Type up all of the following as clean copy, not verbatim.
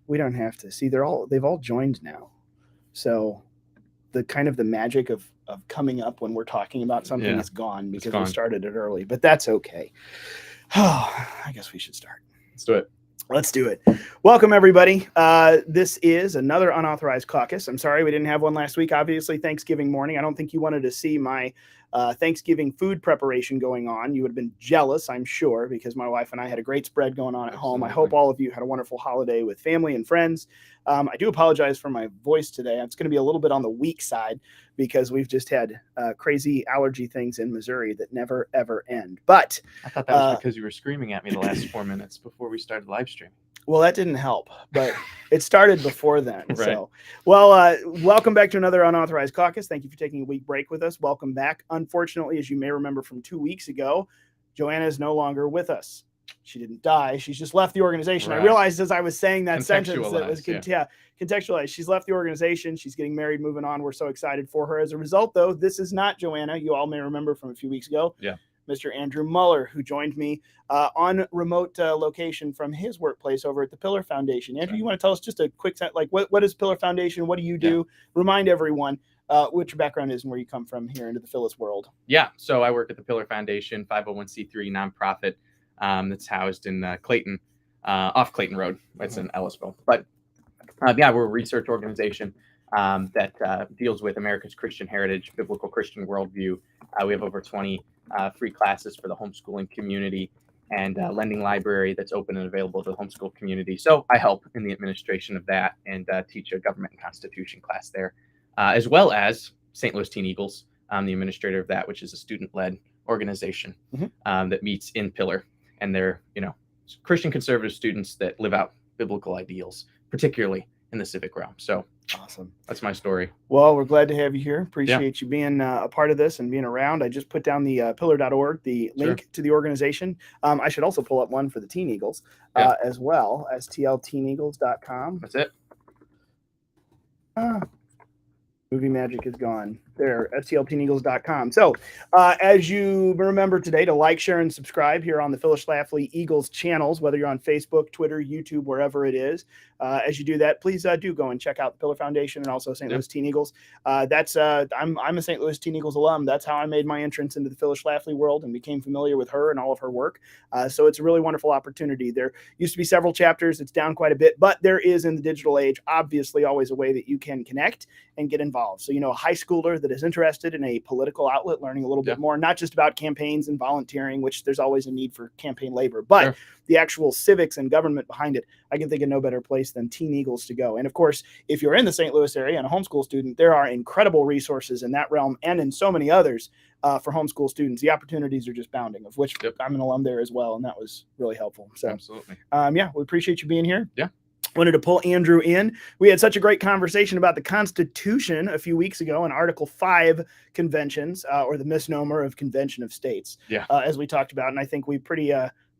We don't have to. See, they've all joined now. So the magic of coming up when we're talking about something is gone because we started it early. But that's okay. Oh, I guess we should start. Let's do it. Let's do it. Welcome, everybody. This is another Unauthorized Caucus. I'm sorry we didn't have one last week. Obviously, Thanksgiving morning. I don't think you wanted to see my Thanksgiving food preparation going on. You would have been jealous, I'm sure, because my wife and I had a great spread going on at home. I hope all of you had a wonderful holiday with family and friends. I do apologize for my voice today. It's going to be a little bit on the weak side because we've just had crazy allergy things in Missouri that never, ever end. But I thought that was because you were screaming at me the last 4 minutes before we started live streaming. Well, that didn't help, but it started before then. Right. So, well, welcome back to another Unauthorized Caucus. Thank you for taking a week break with us. Welcome back. Unfortunately, as you may remember from 2 weeks ago, Joanna is no longer with us. She didn't die. She's just left the organization. Right. I realized as I was saying that sentence that was contextualized. She's left the organization. She's getting married, moving on. We're so excited for her. As a result, though, this is not Joanna. You all may remember from a few weeks ago. Yeah. Mr. Andrew Muller, who joined me on remote location from his workplace over at the Pillar Foundation. Andrew, you want to tell us just a quick, what is Pillar Foundation? What do you do? Yeah. Remind everyone what your background is and where you come from here into the Phyllis world. Yeah, so I work at the Pillar Foundation, 501c3 nonprofit that's housed in Clayton, off Clayton Road. It's in Ellisville. But yeah, we're a research organization that deals with America's Christian heritage, biblical Christian worldview. We have over 20 free classes for the homeschooling community and lending library that's open and available to the homeschool community. So I help in the administration of that and teach a government and constitution class there, as well as St. Louis Teen Eagles. I'm the administrator of that, which is a student-led organization that meets in Pillar. And they're, Christian conservative students that live out biblical ideals, particularly in the civic realm. So awesome. That's my story. Well, we're glad to have you here. Appreciate you being a part of this and being around. I just put down the pillar.org, the link to the organization. I should also pull up one for the Teen Eagles as well, stlteeneagles.com. That's it. Movie magic is gone. There, stlteeneagles.com. So, as you remember today, to like, share, and subscribe here on the Phyllis Schlafly Eagles channels, whether you're on Facebook, Twitter, YouTube, wherever it is. As you do that, please do go and check out the Pillar Foundation and also St. Louis Teen Eagles. I'm a St. Louis Teen Eagles alum. That's how I made my entrance into the Phyllis Schlafly world and became familiar with her and all of her work. So it's a really wonderful opportunity. There used to be several chapters. It's down quite a bit, but there is in the digital age, obviously, always a way that you can connect and get involved. So, a high schooler that is interested in a political outlet, learning a little bit more, not just about campaigns and volunteering, which there's always a need for campaign labor, but the actual civics and government behind it, I can think of no better place than Teen Eagles to go. And of course, if you're in the St. Louis area and a homeschool student, there are incredible resources in that realm and in so many others for homeschool students. The opportunities are just bounding, of which I'm an alum there as well. And that was really helpful. So absolutely. We appreciate you being here. Yeah. Wanted to pull Andrew in. We had such a great conversation about the Constitution a few weeks ago in Article 5 conventions, or the misnomer of Convention of States, as we talked about. And I think we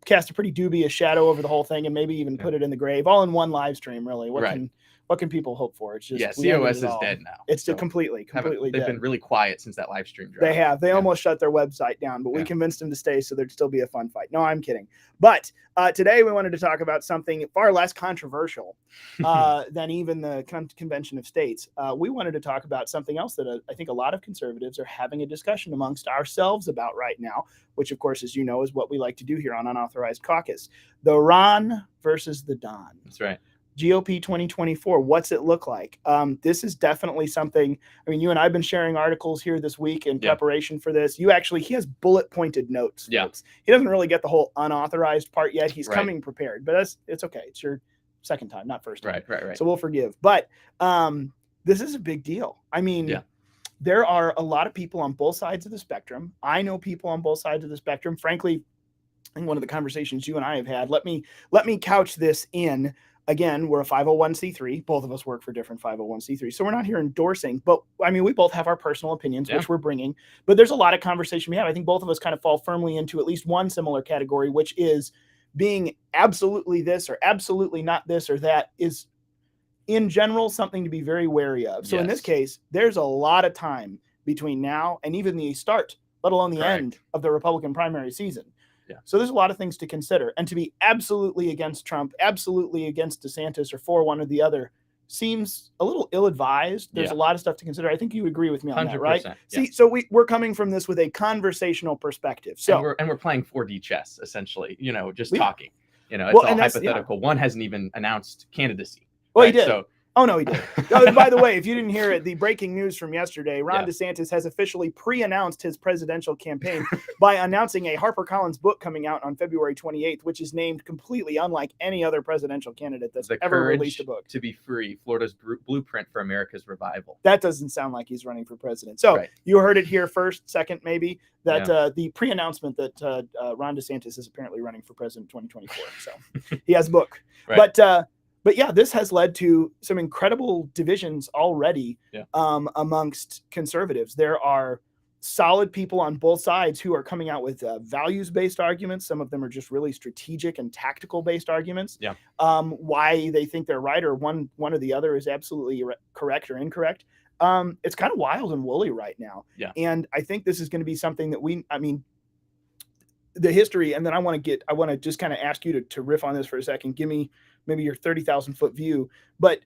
cast a pretty dubious shadow over the whole thing and maybe even put it in the grave, all in one live stream, really. What can people hope for? It's just COS is dead now. It's completely dead. They've been really quiet since that live stream dropped. They have. They almost shut their website down, but we convinced them to stay, so there'd still be a fun fight. No, I'm kidding. But today we wanted to talk about something far less controversial than even the Convention of States. We wanted to talk about something else that I think a lot of conservatives are having a discussion amongst ourselves about right now, which, of course, as you know, is what we like to do here on Unauthorized Caucus. The Ron versus the Don. That's right. GOP 2024, what's it look like? This is definitely something, you and I have been sharing articles here this week in preparation for this. He has bullet pointed notes. Yeah. He doesn't really get the whole unauthorized part yet. He's coming prepared, but it's okay. It's your second time, not first time. Right. So we'll forgive. But this is a big deal. There are a lot of people on both sides of the spectrum. I know people on both sides of the spectrum. Frankly, in one of the conversations you and I have had, let me couch this in. Again, we're a 501c3. Both of us work for different 501c3. So we're not here endorsing, but we both have our personal opinions, which we're bringing. But there's a lot of conversation we have. I think both of us kind of fall firmly into at least one similar category, which is being absolutely this or absolutely not this or that is, in general, something to be very wary of. So in this case, there's a lot of time between now and even the start, let alone the end of the Republican primary season. Yeah. So there's a lot of things to consider. And to be absolutely against Trump, absolutely against DeSantis, or for one or the other seems a little ill-advised. There's a lot of stuff to consider. I think you agree with me on that, right? Yes. See, so we're coming from this with a conversational perspective. So and we're playing 4D chess, essentially, just talking. It's well, all hypothetical. One hasn't even announced candidacy. Well, right? he did. So Oh, no, he did. Oh, by the way, if you didn't hear it, the breaking news from yesterday, Ron DeSantis has officially pre-announced his presidential campaign by announcing a HarperCollins book coming out on February 28th, which is named completely unlike any other presidential candidate that's ever released a book. To be Free, Florida's Blueprint for America's Revival. That doesn't sound like he's running for president. So you heard it here first, second, maybe, that the pre-announcement that Ron DeSantis is apparently running for president 2024. So he has a book. But yeah, this has led to some incredible divisions already amongst conservatives. There are solid people on both sides who are coming out with values-based arguments. Some of them are just really strategic and tactical-based arguments. Why they think they're right or one or the other is absolutely correct or incorrect. It's kind of wild and woolly right now. And I think this is going to be something that the history, and then I want to just kind of ask you to riff on this for a second. Give me maybe your 30,000 foot view, but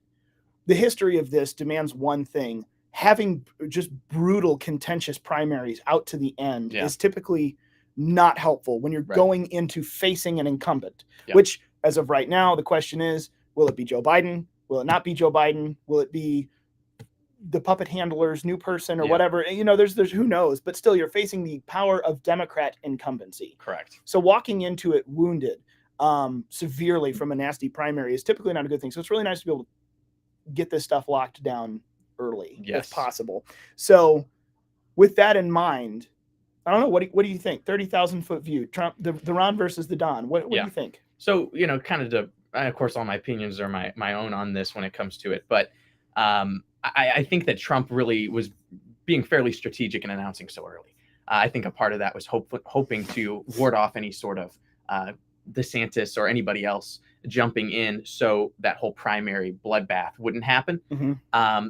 the history of this demands one thing: having just brutal, contentious primaries out to the end is typically not helpful when you're going into facing an incumbent, which as of right now, the question is, will it be Joe Biden? Will it not be Joe Biden? Will it be the puppet handler's new person or whatever? There's who knows, but still you're facing the power of Democrat incumbency. Correct. So walking into it wounded severely from a nasty primary is typically not a good thing. So it's really nice to be able to get this stuff locked down early if possible. So with that in mind, I don't know, what do you think? 30,000 foot view, Trump, the Ron versus the Don. What do you think? So, kind of of course, all my opinions are my own on this when it comes to it. But I think that Trump really was being fairly strategic in announcing so early. I think a part of that was hoping to ward off any sort of DeSantis or anybody else jumping in, so that whole primary bloodbath wouldn't happen.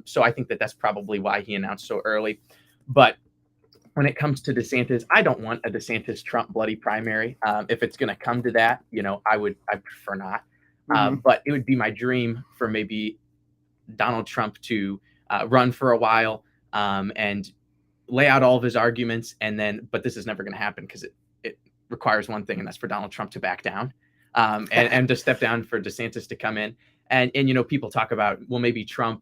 So I think that's probably why he announced so early. But when it comes to DeSantis, I don't want a DeSantis-Trump bloody primary. If it's going to come to that, I prefer not. But it would be my dream for maybe Donald Trump to run for a while and lay out all of his arguments, but this is never going to happen because it requires one thing, and that's for Donald Trump to back down and to step down for DeSantis to come in. And people talk about, well, maybe Trump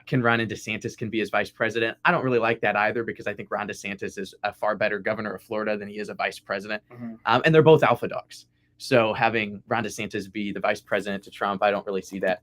can run and DeSantis can be his vice president. I don't really like that either, because I think Ron DeSantis is a far better governor of Florida than he is a vice president. And they're both alpha dogs. So having Ron DeSantis be the vice president to Trump, I don't really see that.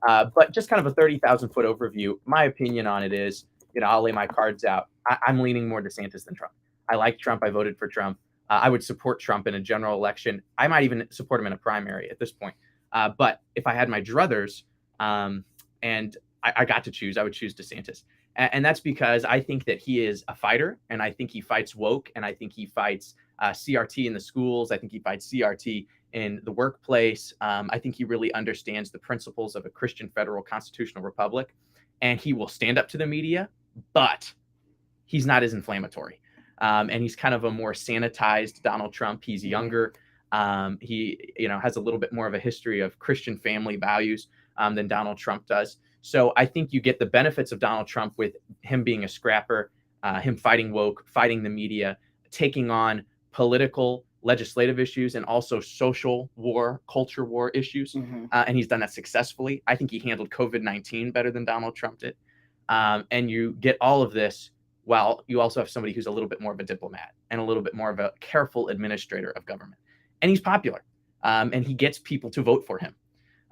But just kind of a 30,000 foot overview, my opinion on it is, I'll lay my cards out. I'm leaning more DeSantis than Trump. I like Trump. I voted for Trump. I would support Trump in a general election. I might even support him in a primary at this point. But if I had my druthers and I got to choose, I would choose DeSantis. And that's because I think that he is a fighter, and I think he fights woke, and I think he fights CRT in the schools. I think he fights CRT in the workplace. I think he really understands the principles of a Christian federal constitutional republic, and he will stand up to the media, but he's not as inflammatory. And he's kind of a more sanitized Donald Trump. He's younger. He, has a little bit more of a history of Christian family values than Donald Trump does. So I think you get the benefits of Donald Trump with him being a scrapper, him fighting woke, fighting the media, taking on political, legislative issues, and also social war, culture war issues. And he's done that successfully. I think he handled COVID-19 better than Donald Trump did. And you get all of this while you also have somebody who's a little bit more of a diplomat and a little bit more of a careful administrator of government. And he's popular. And he gets people to vote for him.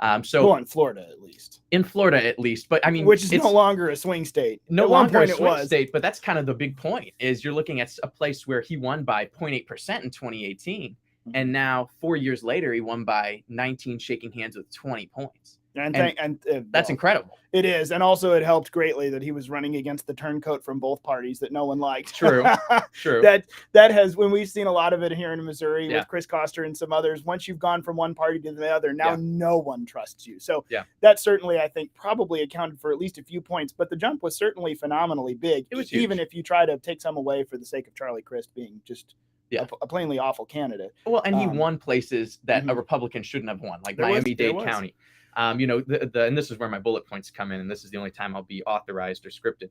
Well, in Florida, at least. In Florida, at least. But I mean, which is no longer a swing state. No longer a swing state, but that's kind of the big point, is you're looking at a place where he won by 0.8% in 2018. And now 4 years later, he won by 19, shaking hands with 20 points. And that's incredible. It is. And also it helped greatly that he was running against the turncoat from both parties that no one liked. True. True. That has, when we've seen a lot of it here in Missouri with Chris Koster and some others, once you've gone from one party to the other, now no one trusts you. So that certainly, I think, probably accounted for at least a few points, but the jump was certainly phenomenally big. It was huge. Even if you try to take some away for the sake of Charlie Crist being just a plainly awful candidate. Well, and he won places that a Mhm. Republican shouldn't have won, like There was- Miami-Dade there was. County. You know, and this is where my bullet points come in, and this is the only time I'll be authorized or scripted.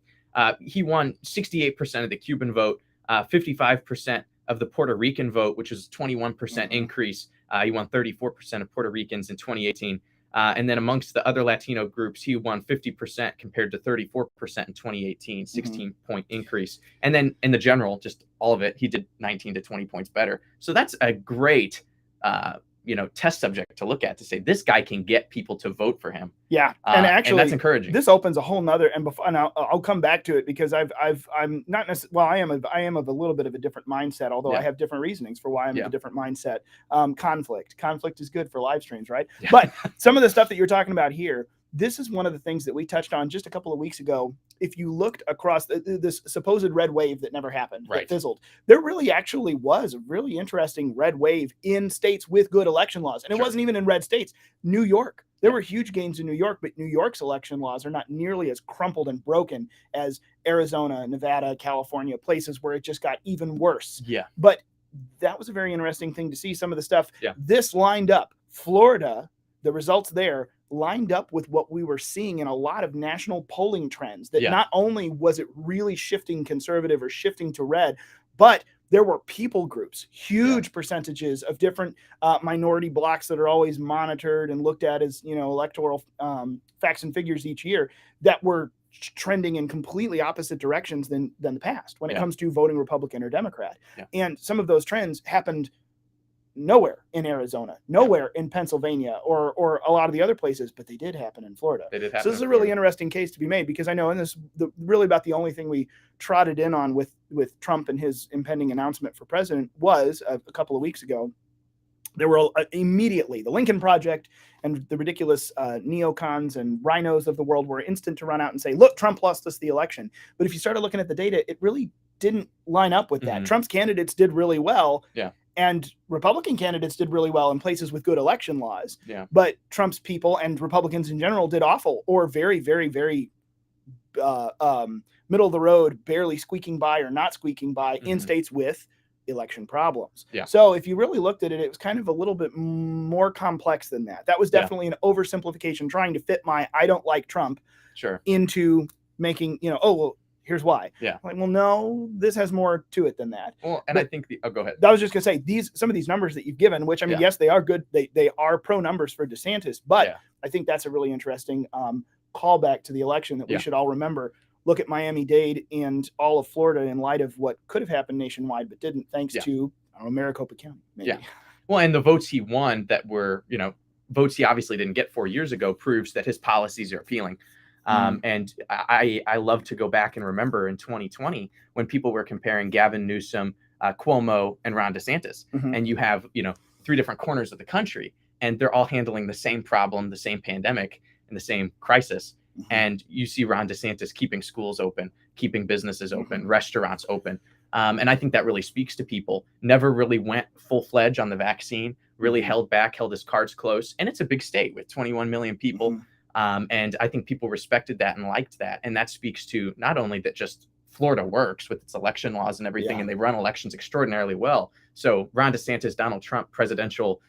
He won 68% of the Cuban vote, 55% of the Puerto Rican vote, which is a 21% increase. He won 34% of Puerto Ricans in 2018. And then amongst the other Latino groups, he won 50% compared to 34% in 2018, 16-point increase. And then in the general, just all of it, he did 19 to 20 points better. So that's a great, test subject to look at, to say this guy can get people to vote for him. Yeah, and actually, that's encouraging. This opens a whole nother, and I'll come back to it, because I'm not necessarily, well, I am of a little bit of a different mindset, although I have different reasonings for why I'm of a different mindset. Conflict is good for live streams, right? Yeah. But some of the stuff that you're talking about here, this is one of the things that we touched on just a couple of weeks ago. If you looked across this supposed red wave that never happened, that fizzled, there really actually was a really interesting red wave in states with good election laws. And it wasn't even in red states. New York, there were huge gains in New York, but New York's election laws are not nearly as crumpled and broken as Arizona, Nevada, California, places where it just got even worse. Yeah. But that was a very interesting thing to see. Some of the stuff, this lined up. Florida, the results there lined up with what we were seeing in a lot of national polling trends, that not only was it really shifting conservative or shifting to red, but there were people groups, huge percentages of different minority blocks that are always monitored and looked at as, electoral facts and figures each year, that were trending in completely opposite directions than the past when it comes to voting Republican or Democrat. And some of those trends happened nowhere in Arizona, nowhere in Pennsylvania, or a lot of the other places, but they did happen in Florida. They did happen. So this is a really interesting case to be made, because I know, and this really about the only thing we trotted in on with Trump and his impending announcement for president was a couple of weeks ago. There were immediately the Lincoln Project and the ridiculous neocons and rhinos of the world were instant to run out and say, look, Trump lost us the election. But if you started looking at the data, it really didn't line up with that. Trump's candidates did really well. And Republican candidates did really well in places with good election laws. But Trump's people and Republicans in general did awful, or very, very, very middle of the road, barely squeaking by or not squeaking by in states with election problems. So if you really looked at it, it was kind of a little bit more complex than that. That was definitely an oversimplification, trying to fit my I don't like Trump into making, here's why. Like, well, no, this has more to it than that. Well, and I think go ahead. I was just gonna say, some of these numbers that you've given, which I mean, yes, they are good. They are pro numbers for DeSantis, but I think that's a really interesting callback to the election that we should all remember. Look at Miami-Dade and all of Florida in light of what could have happened nationwide, but didn't, thanks to Maricopa County. Maybe. Well, and the votes he won that were, votes he obviously didn't get 4 years ago, proves that his policies are appealing. And I love to go back and remember in 2020 when people were comparing Gavin Newsom, Cuomo, and Ron DeSantis, and you have, three different corners of the country, and they're all handling the same problem, the same pandemic, and the same crisis. And you see Ron DeSantis keeping schools open, keeping businesses open, restaurants open. And I think that really speaks to people. Never really went full-fledged on the vaccine, really held back, held his cards close. And it's a big state with 21 million people. And I think people respected that and liked that. And that speaks to not only that just Florida works with its election laws and everything, and they run elections extraordinarily well. So Ron DeSantis, Donald Trump presidential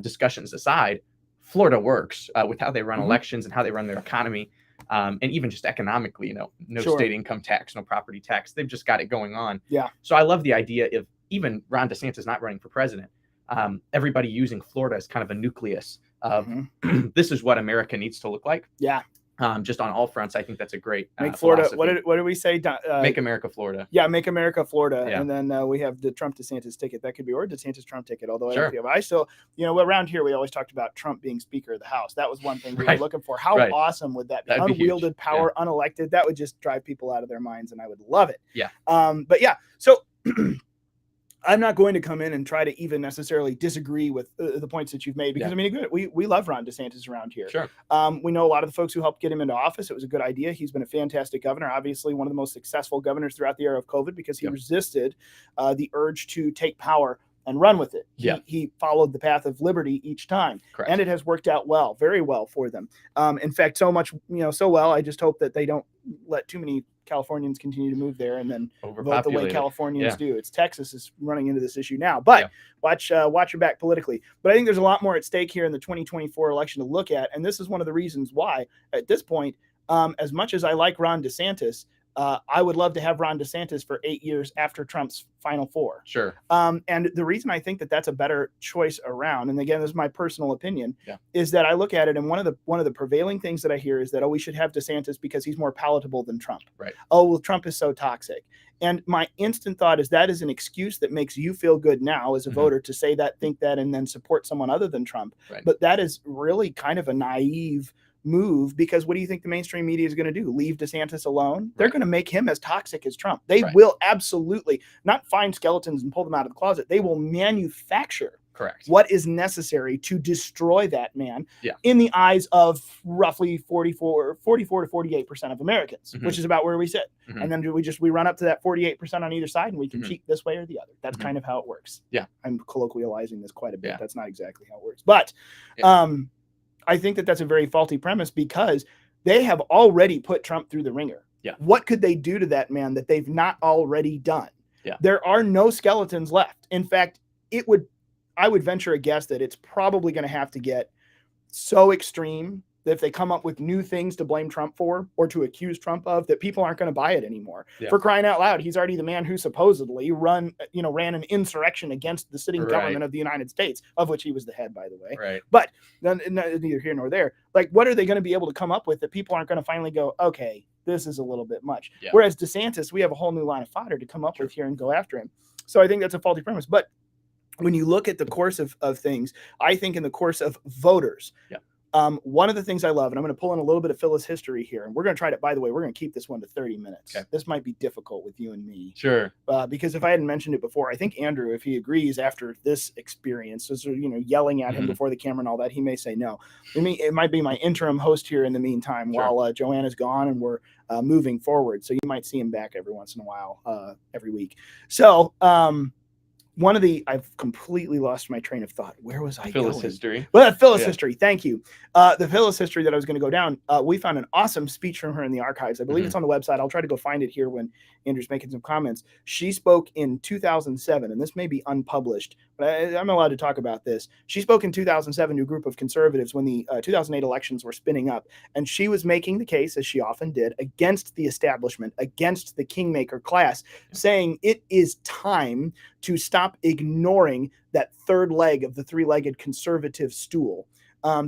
discussions aside, Florida works with how they run elections and how they run their economy. And even just economically, no state income tax, no property tax. They've just got it going on. So I love the idea of even Ron DeSantis not running for president. Everybody using Florida as kind of a nucleus of this is what America needs to look like. Just on all fronts, I think that's a great make Florida. What did we say? Make America Florida. Yeah, make America Florida. And then we have the Trump DeSantis ticket. That could be, or DeSantis Trump ticket. Although I still, around here we always talked about Trump being Speaker of the House. That was one thing we were looking for. How awesome would that be? That'd Unwielded power, unelected. That would just drive people out of their minds, and I would love it. So. I'm not going to come in and try to even necessarily disagree with the points that you've made, because I mean, we love Ron DeSantis around here. We know a lot of the folks who helped get him into office. It was a good idea. He's been a fantastic governor, obviously one of the most successful governors throughout the era of COVID, because he resisted the urge to take power and run with it. He followed the path of liberty each time. And it has worked out well, very well for them. In fact, so much, so well, I just hope that they don't let too many Californians continue to move there and then vote the way Overpopulated. Californians Yeah. do. It's Texas is running into this issue now, but watch your back politically. But I think there's a lot more at stake here in the 2024 election to look at, and this is one of the reasons why at this point, as much as I like Ron DeSantis, I would love to have Ron DeSantis for 8 years after Trump's final 4. Sure. And the reason I think that that's a better choice around, and again, this is my personal opinion, is that I look at it and one of the prevailing things that I hear is that, oh, we should have DeSantis because he's more palatable than Trump. Right. Oh, well, Trump is so toxic. And my instant thought is that is an excuse that makes you feel good now as a voter to say that, think that, and then support someone other than Trump. Right. But that is really kind of a naive move, because what do you think the mainstream media is going to do? Leave DeSantis alone? They're going to make him as toxic as Trump. They will absolutely not find skeletons and pull them out of the closet. They will manufacture what is necessary to destroy that man in the eyes of roughly 44 to 48% of Americans, which is about where we sit. And then we run up to that 48% on either side and we can cheat this way or the other. That's kind of how it works. Yeah. I'm colloquializing this quite a bit. That's not exactly how it works. But I think that that's a very faulty premise, because they have already put Trump through the ringer. What could they do to that man that they've not already done? There are no skeletons left. In fact, I would venture a guess that it's probably going to have to get so extreme that if they come up with new things to blame Trump for or to accuse Trump of, that people aren't going to buy it anymore. For crying out loud, he's already the man who supposedly ran an insurrection against the sitting government of the United States, of which he was the head, by the way. But neither here nor there. Like, what are they going to be able to come up with that people aren't going to finally go, okay, this is a little bit much? Whereas DeSantis, we have a whole new line of fodder to come up with here and go after him. So I think that's a faulty premise. But when you look at the course of things, I think in the course of voters, one of the things I love, and I'm going to pull in a little bit of Phyllis history here, and we're going to try to, by the way, we're going to keep this one to 30 minutes. This might be difficult with you and me. Sure. Because if I hadn't mentioned it before, I think Andrew, if he agrees after this experience, so, yelling at him before the camera and all that, he may say no. It might be my interim host here in the meantime while Joanna's gone and we're moving forward. So you might see him back every once in a while, every week. So, I've completely lost my train of thought. Where was I going? Phyllis history. Well, Phyllis history. Thank you. The Phyllis history that I was going to go down, we found an awesome speech from her in the archives. I believe it's on the website. I'll try to go find it here when Andrew's making some comments. She spoke in 2007, and this may be unpublished, but I'm allowed to talk about this. She spoke in 2007 to a group of conservatives when the 2008 elections were spinning up, and she was making the case, as she often did, against the establishment, against the kingmaker class, saying it is time to stop ignoring that third leg of the three-legged conservative stool.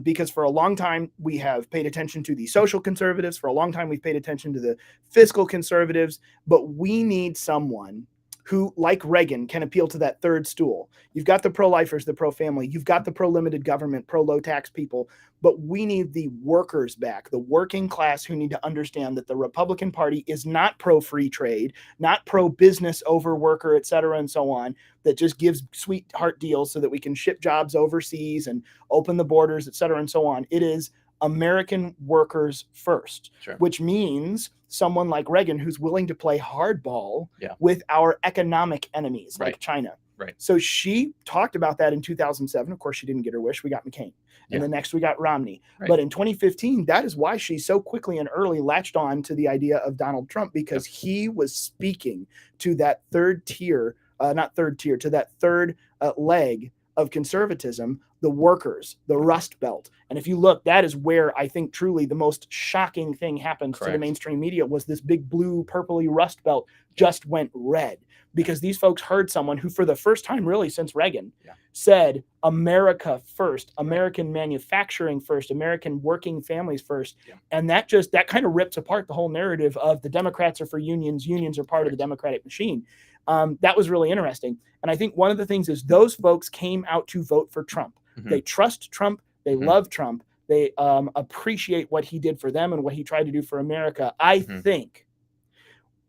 Because for a long time, we have paid attention to the social conservatives. For a long time, we've paid attention to the fiscal conservatives. But we need someone who, like Reagan, can appeal to that third stool. You've got the pro-lifers, the pro-family. You've got the pro-limited government, pro-low-tax people. But we need the workers back, the working class, who need to understand that the Republican Party is not pro-free trade, not pro-business over worker, et cetera, and so on, that just gives sweetheart deals so that we can ship jobs overseas and open the borders, et cetera, and so on. It is American workers first, which means someone like Reagan who's willing to play hardball with our economic enemies like China. So she talked about that in 2007. Of course, she didn't get her wish. We got McCain. And the next we got Romney. But in 2015, that is why she so quickly and early latched on to the idea of Donald Trump, because he was speaking to that third tier, to that third leg of conservatism, the workers, the Rust Belt. And if you look, that is where I think truly the most shocking thing happens to the mainstream media, was this big blue, purpley Rust Belt just went red, because these folks heard someone who, for the first time really since Reagan, said America first, American manufacturing first, American working families first. And that kind of rips apart the whole narrative of the Democrats are for unions, unions are part of the Democratic machine. That was really interesting. And I think one of the things is those folks came out to vote for Trump. They trust Trump. They love Trump. They appreciate what he did for them and what he tried to do for America. I think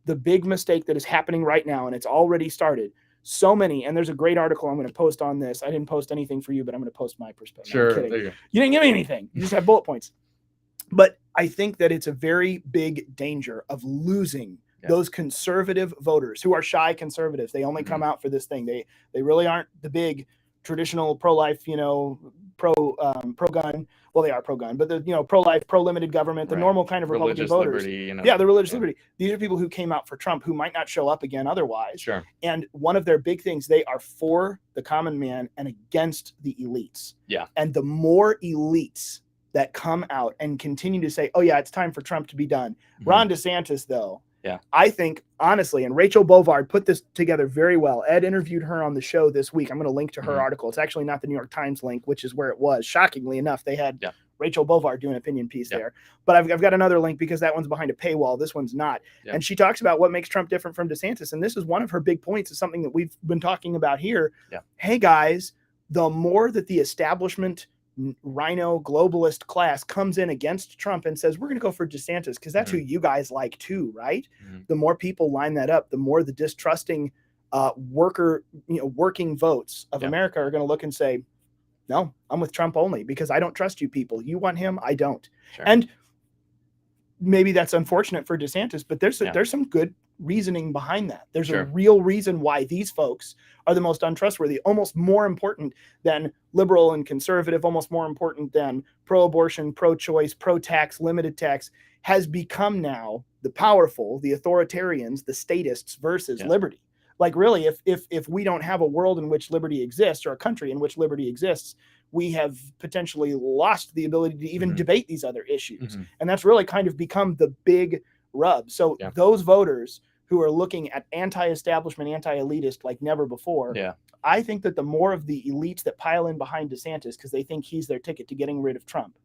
the big mistake that is happening right now, and it's already started, so many, and there's a great article I'm going to post on this. I didn't post anything for you, but I'm going to post my perspective. Sure. There you go. You didn't give me anything. You just have bullet points. But I think that it's a very big danger of losing those conservative voters who are shy conservatives. They only come out for this thing. They really aren't the big traditional pro-life, pro-gun. Well, they are pro-gun, but the pro-life, pro-limited government, the normal kind of Republican religious voters. liberty, Yeah, the religious liberty. These are people who came out for Trump who might not show up again otherwise. Sure. And one of their big things, they are for the common man and against the elites. Yeah. And the more elites that come out and continue to say, oh yeah, it's time for Trump to be done. Ron DeSantis, though, I think, honestly, and Rachel Bovard put this together very well. Ed interviewed her on the show this week. I'm going to link to her article. It's actually not the New York Times link, which is where it was. Shockingly enough, they had Rachel Bovard do an opinion piece there. But I've got another link because that one's behind a paywall. This one's not. And she talks about what makes Trump different from DeSantis. And this is one of her big points. It's something that we've been talking about here. Hey, guys, the more that the establishment rhino globalist class comes in against Trump and says, we're going to go for DeSantis because that's who you guys like too, right? The more people line that up, the more the distrusting working votes of America are going to look and say, no, I'm with Trump only because I don't trust you people. You want him, I don't. And maybe that's unfortunate for DeSantis, but there's some good reasoning behind that. There's a real reason why these folks are the most untrustworthy, almost more important than liberal and conservative, almost more important than pro-abortion, pro-choice, pro-tax, limited tax, has become now the powerful, the authoritarians, the statists versus liberty. Like really, if we don't have a world in which liberty exists or a country in which liberty exists, we have potentially lost the ability to even debate these other issues. And that's really kind of become the big rub. So those voters who are looking at anti-establishment, anti-elitist like never before, I think that the more of the elites that pile in behind DeSantis because they think he's their ticket to getting rid of Trump,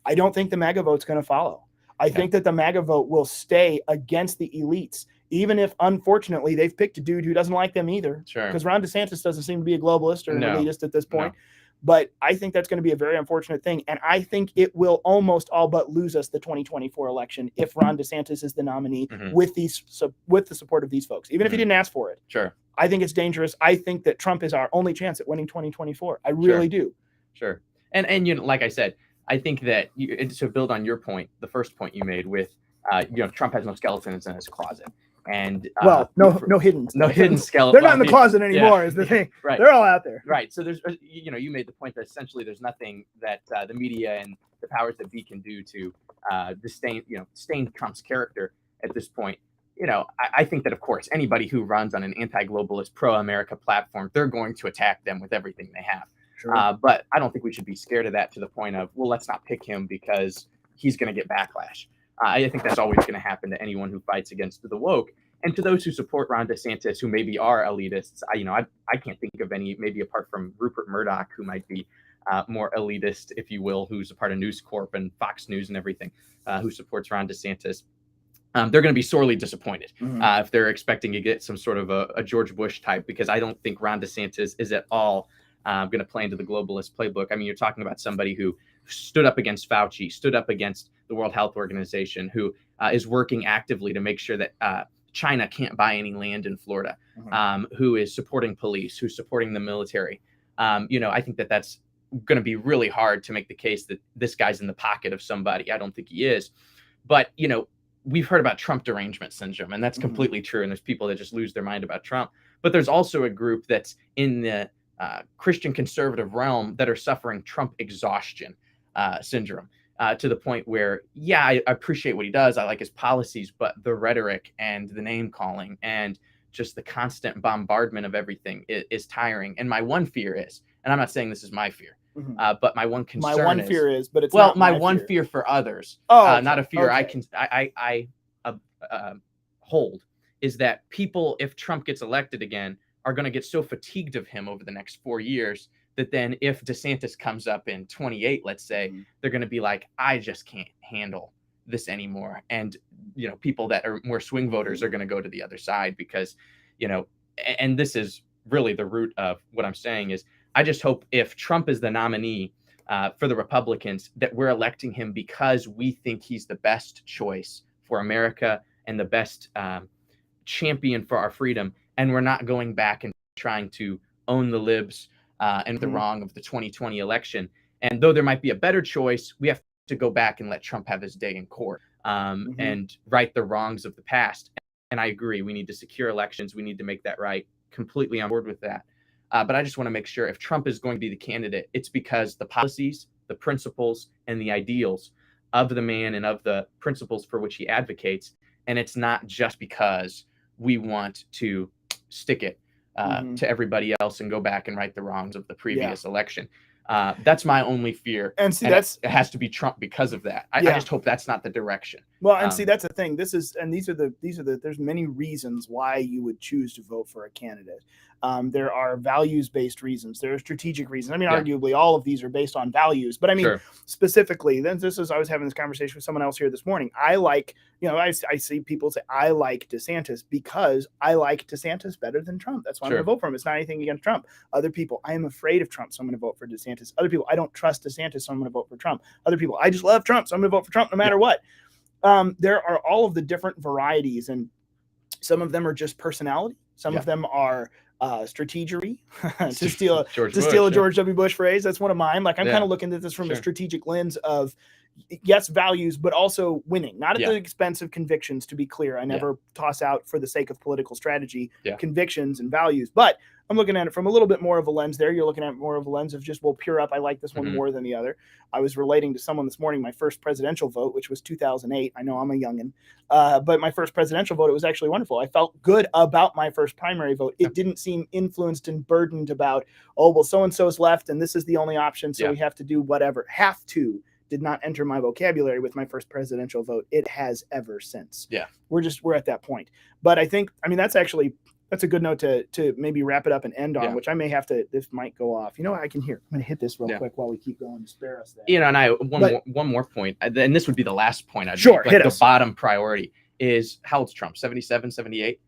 I don't think the MAGA vote's going to follow. I think that the MAGA vote will stay against the elites, even if, unfortunately, they've picked a dude who doesn't like them either. Because Ron DeSantis doesn't seem to be a globalist or an elitist at this point. But I think that's going to be a very unfortunate thing. And I think it will almost all but lose us the 2024 election if Ron DeSantis is the nominee with the support of these folks, even if he didn't ask for it. I think it's dangerous. I think that Trump is our only chance at winning 2024. I really do. And like I said, I think that to build on your point, the first point you made with, Trump has no skeletons in his closet. And no hidden skeletons. They're not in the closet anymore. Is the thing. They're all out there. So there's, you made the point that essentially there's nothing that the media and the powers that be can do to stain Trump's character at this point. I think that, of course, anybody who runs on an anti-globalist, pro-America platform, they're going to attack them with everything they have. But I don't think we should be scared of that to the point of, well, let's not pick him because he's going to get backlash. I think that's always going to happen to anyone who fights against the woke. And to those who support Ron DeSantis, who maybe are elitists, I can't think of any, maybe apart from Rupert Murdoch, who might be more elitist, if you will, who's a part of News Corp and Fox News and everything, who supports Ron DeSantis. They're going to be sorely disappointed if they're expecting to get some sort of a George Bush type, because I don't think Ron DeSantis is at all going to play into the globalist playbook. I mean, you're talking about somebody who stood up against Fauci, stood up against the World Health Organization, who is working actively to make sure that China can't buy any land in Florida, who is supporting police, who's supporting the military. I think that that's going to be really hard to make the case that this guy's in the pocket of somebody. I don't think he is. But, we've heard about Trump derangement syndrome, and that's completely true. And there's people that just lose their mind about Trump. But there's also a group that's in the Christian conservative realm that are suffering Trump exhaustion syndrome. To the point where, I appreciate what he does. I like his policies, but the rhetoric and the name calling and just the constant bombardment of everything is tiring. And my one fear is, and I'm not saying this is my fear, but my one concern is, but it's not my one fear for others. Okay. Not a fear I hold, is that people, if Trump gets elected again, are going to get so fatigued of him over the next 4 years that then if DeSantis comes up in 28, let's say, they're going to be like, I just can't handle this anymore. And, people that are more swing voters are going to go to the other side because, and this is really the root of what I'm saying is, I just hope if Trump is the nominee for the Republicans, that we're electing him because we think he's the best choice for America and the best champion for our freedom. And we're not going back and trying to own the libs and the wrong of the 2020 election. And though there might be a better choice, we have to go back and let Trump have his day in court and right the wrongs of the past. And I agree, we need to secure elections. We need to make that right. Completely on board with that. But I just want to make sure if Trump is going to be the candidate, it's because the policies, the principles, and the ideals of the man and of the principles for which he advocates. And it's not just because we want to stick it to everybody else and go back and right the wrongs of the previous election. That's my only fear. And see, it has to be Trump because of that. I just hope that's not the direction. Well, and see, that's the thing. These are the, there's many reasons why you would choose to vote for a candidate. There are values-based reasons. There are strategic reasons. I mean, arguably all of these are based on values, but I mean, specifically, I was having this conversation with someone else here this morning. I like, I see people say, I like DeSantis because I like DeSantis better than Trump. That's why I'm going to vote for him. It's not anything against Trump. Other people, I am afraid of Trump, so I'm going to vote for DeSantis. Other people, I don't trust DeSantis, so I'm going to vote for Trump. Other people, I just love Trump, so I'm going to vote for Trump no matter what. There are all of the different varieties, and some of them are just personality. Some of them are strategery, to steal a George W. Bush phrase. That's one of mine. Like, I'm kind of looking at this from a strategic lens of, yes, values, but also winning, not at the expense of convictions, to be clear. I never toss out, for the sake of political strategy, convictions and values, but I'm looking at it from a little bit more of a lens there. You're looking at more of a lens of just, well, pure up, I like this one more than the other. I was relating to someone this morning, my first presidential vote, which was 2008. I know I'm a youngin', but my first presidential vote, it was actually wonderful. I felt good about my first primary vote. It didn't seem influenced and burdened about, oh, well, so-and-so's left and this is the only option, so we have to do whatever. Have to did not enter my vocabulary with my first presidential vote. It has ever since. We're at that point. But I think, I mean, that's a good note to maybe wrap it up and end on, which I may have to, this might go off. I can hear. I'm going to hit this real quick while we keep going to spare us that. And one more point, and this would be the last point I'd make. Like the bottom priority is, how old's Trump? 77, 78?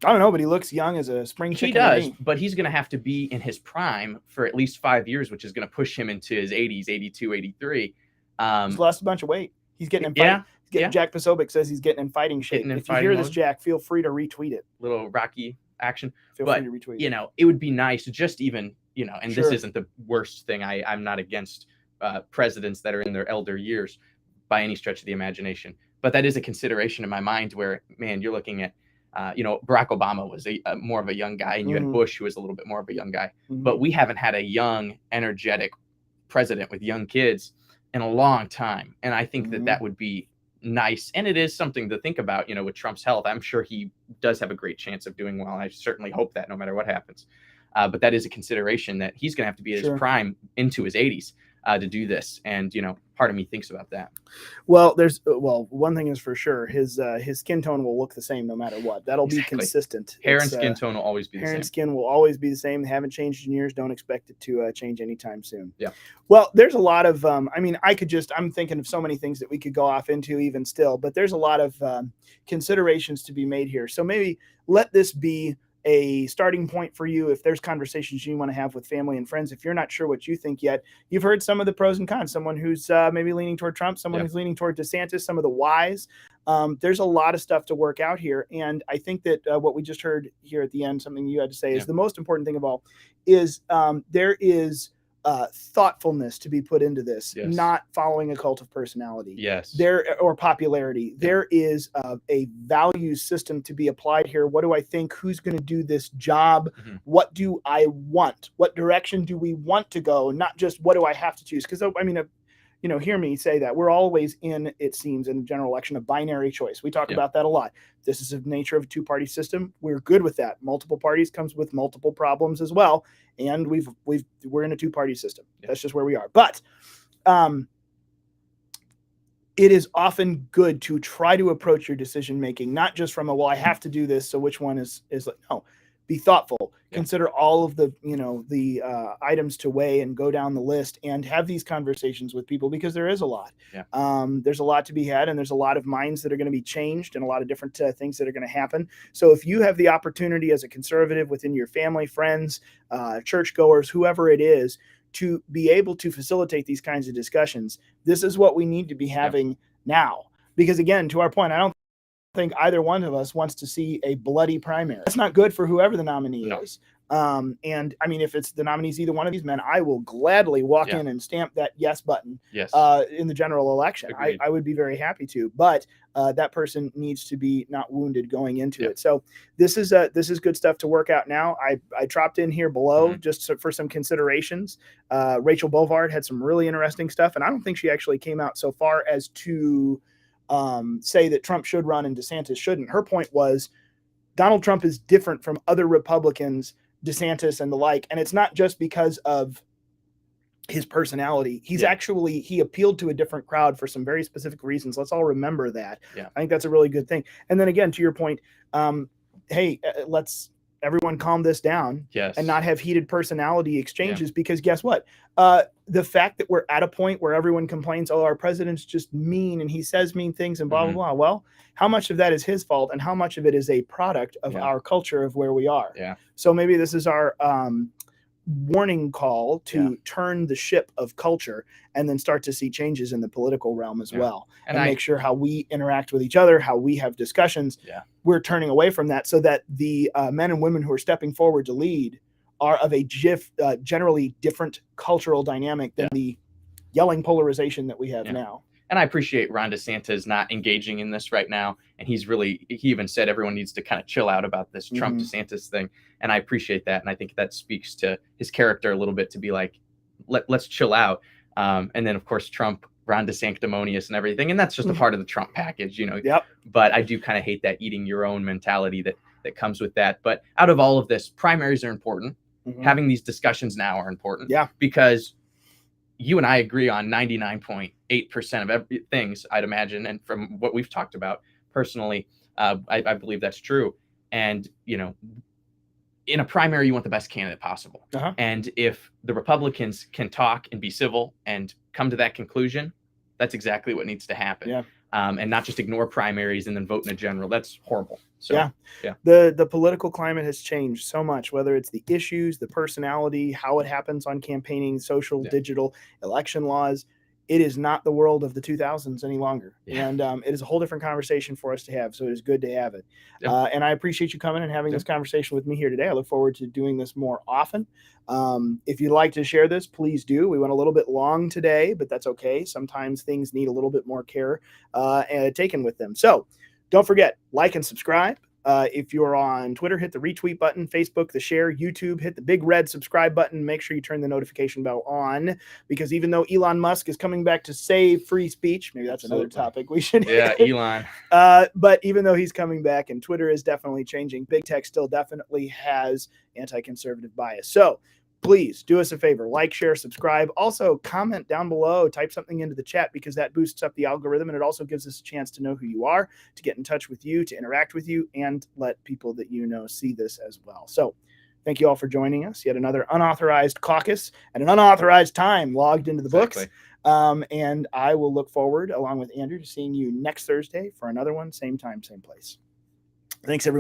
I don't know, but he looks young as a spring chicken. He does, but he's going to have to be in his prime for at least 5 years, which is going to push him into his 80s, 82, 83. He's lost a bunch of weight. He's getting in fight. Jack Posobiec says he's getting in fighting shape. If you hear this, Jack, feel free to retweet it. Little Rocky action. Feel free to retweet it. It would be nice to just even, and this isn't the worst thing. I'm not against presidents that are in their elder years by any stretch of the imagination. But that is a consideration in my mind where, man, you're looking at, Barack Obama was more of a young guy, and you had Bush, who was a little bit more of a young guy. But we haven't had a young, energetic president with young kids in a long time. And I think that would be nice. And it is something to think about, with Trump's health. I'm sure he does have a great chance of doing well. I certainly hope that, no matter what happens. But that is a consideration, that he's going to have to be at his prime into his 80s to do this. And, part of me thinks about that. Well, one thing is for sure, his skin tone will look the same no matter what. That'll be consistent. Hair and skin tone will always be the same. Hair and skin will always be the same. They haven't changed in years. Don't expect it to change anytime soon. Yeah. Well, there's a lot of, I'm thinking of so many things that we could go off into even still, but there's a lot of considerations to be made here. So maybe let this be a starting point for you if there's conversations you want to have with family and friends. If you're not sure what you think yet, you've heard some of the pros and cons. Someone who's maybe leaning toward Trump, someone who's leaning toward DeSantis, some of the whys. There's a lot of stuff to work out here. And I think that what we just heard here at the end, something you had to say, is the most important thing of all, is there is thoughtfulness to be put into this, not following a cult of personality or popularity. There is a value system to be applied here. What do I think? Who's going to do this job? What do I want? What direction do we want to go? Not just what do I have to choose? Because hear me say that we're always in the general election, a binary choice. We talk about that a lot. This is the nature of a two-party system. We're good with that. Multiple parties comes with multiple problems as well. And we're in a two-party system. That's just where we are. But it is often good to try to approach your decision-making, not just from I have to do this, so which one is like, no, be thoughtful. Consider all of the, items to weigh and go down the list and have these conversations with people, because there is a lot. There's a lot to be had, and there's a lot of minds that are going to be changed and a lot of different things that are going to happen. So if you have the opportunity as a conservative within your family, friends, churchgoers, whoever it is, to be able to facilitate these kinds of discussions, this is what we need to be having now. Because again, to our point, I don't think either one of us wants to see a bloody primary. That's not good for whoever the nominee is. And I mean, if it's the nominees, either one of these men, I will gladly walk in and stamp that yes button in the general election. I would be very happy to, but that person needs to be not wounded going into it. So this is good stuff to work out now. I dropped in here below just for some considerations. Rachel Bovard had some really interesting stuff, and I don't think she actually came out so far as to say that Trump should run and DeSantis shouldn't. Her point was Donald Trump is different from other Republicans, DeSantis and the like, and it's not just because of his personality. He's actually, he appealed to a different crowd for some very specific reasons. Let's all remember that. I think that's a really good thing. And then again, to your point, hey, let's everyone calm this down and not have heated personality exchanges, because guess what? The fact that we're at a point where everyone complains, oh, our president's just mean and he says mean things and blah, blah, blah. Well, how much of that is his fault and how much of it is a product of our culture of where we are? So maybe this is our warning call to turn the ship of culture and then start to see changes in the political realm as well, and make sure how we interact with each other, how we have discussions, we're turning away from that, so that the men and women who are stepping forward to lead are of a generally different cultural dynamic than the yelling polarization that we have now. And I appreciate Ron DeSantis not engaging in this right now. And he even said everyone needs to kind of chill out about this Trump DeSantis thing. And I appreciate that. And I think that speaks to his character a little bit, to be like, let's chill out. And then, of course, Trump, Ron DeSanctimonious and everything. And that's just a part of the Trump package, you know. But I do kind of hate that eating your own mentality that comes with that. But out of all of this, primaries are important. Having these discussions now are important. Because you and I agree on 99.8% of things, I'd imagine. And from what we've talked about personally, I believe that's true. And, you know, in a primary, you want the best candidate possible. And if the Republicans can talk and be civil and come to that conclusion, that's exactly what needs to happen. And not just ignore primaries and then vote in a general. That's horrible. So, the political climate has changed so much, whether it's the issues, the personality, how it happens on campaigning, social, digital, election laws. It is not the world of the 2000s any longer. And it is a whole different conversation for us to have. So it is good to have it. And I appreciate you coming and having this conversation with me here today. I look forward to doing this more often. If you'd like to share this, please do. We went a little bit long today, but that's okay. Sometimes things need a little bit more care taken with them. So don't forget, like and subscribe. If you're on Twitter, hit the retweet button, Facebook, the share, YouTube, hit the big red subscribe button. Make sure you turn the notification bell on, because even though Elon Musk is coming back to save free speech, maybe that's another topic we should hit. Elon. But even though he's coming back and Twitter is definitely changing, big tech still definitely has anti-conservative bias. So please do us a favor, like, share, subscribe. Also, comment down below, type something into the chat, because that boosts up the algorithm, and it also gives us a chance to know who you are, to get in touch with you, to interact with you, and let people that you know see this as well. So thank you all for joining us. Yet another unauthorized caucus at an unauthorized time logged into the books. And I will look forward, along with Andrew, to seeing you next Thursday for another one, same time, same place. Thanks, everyone.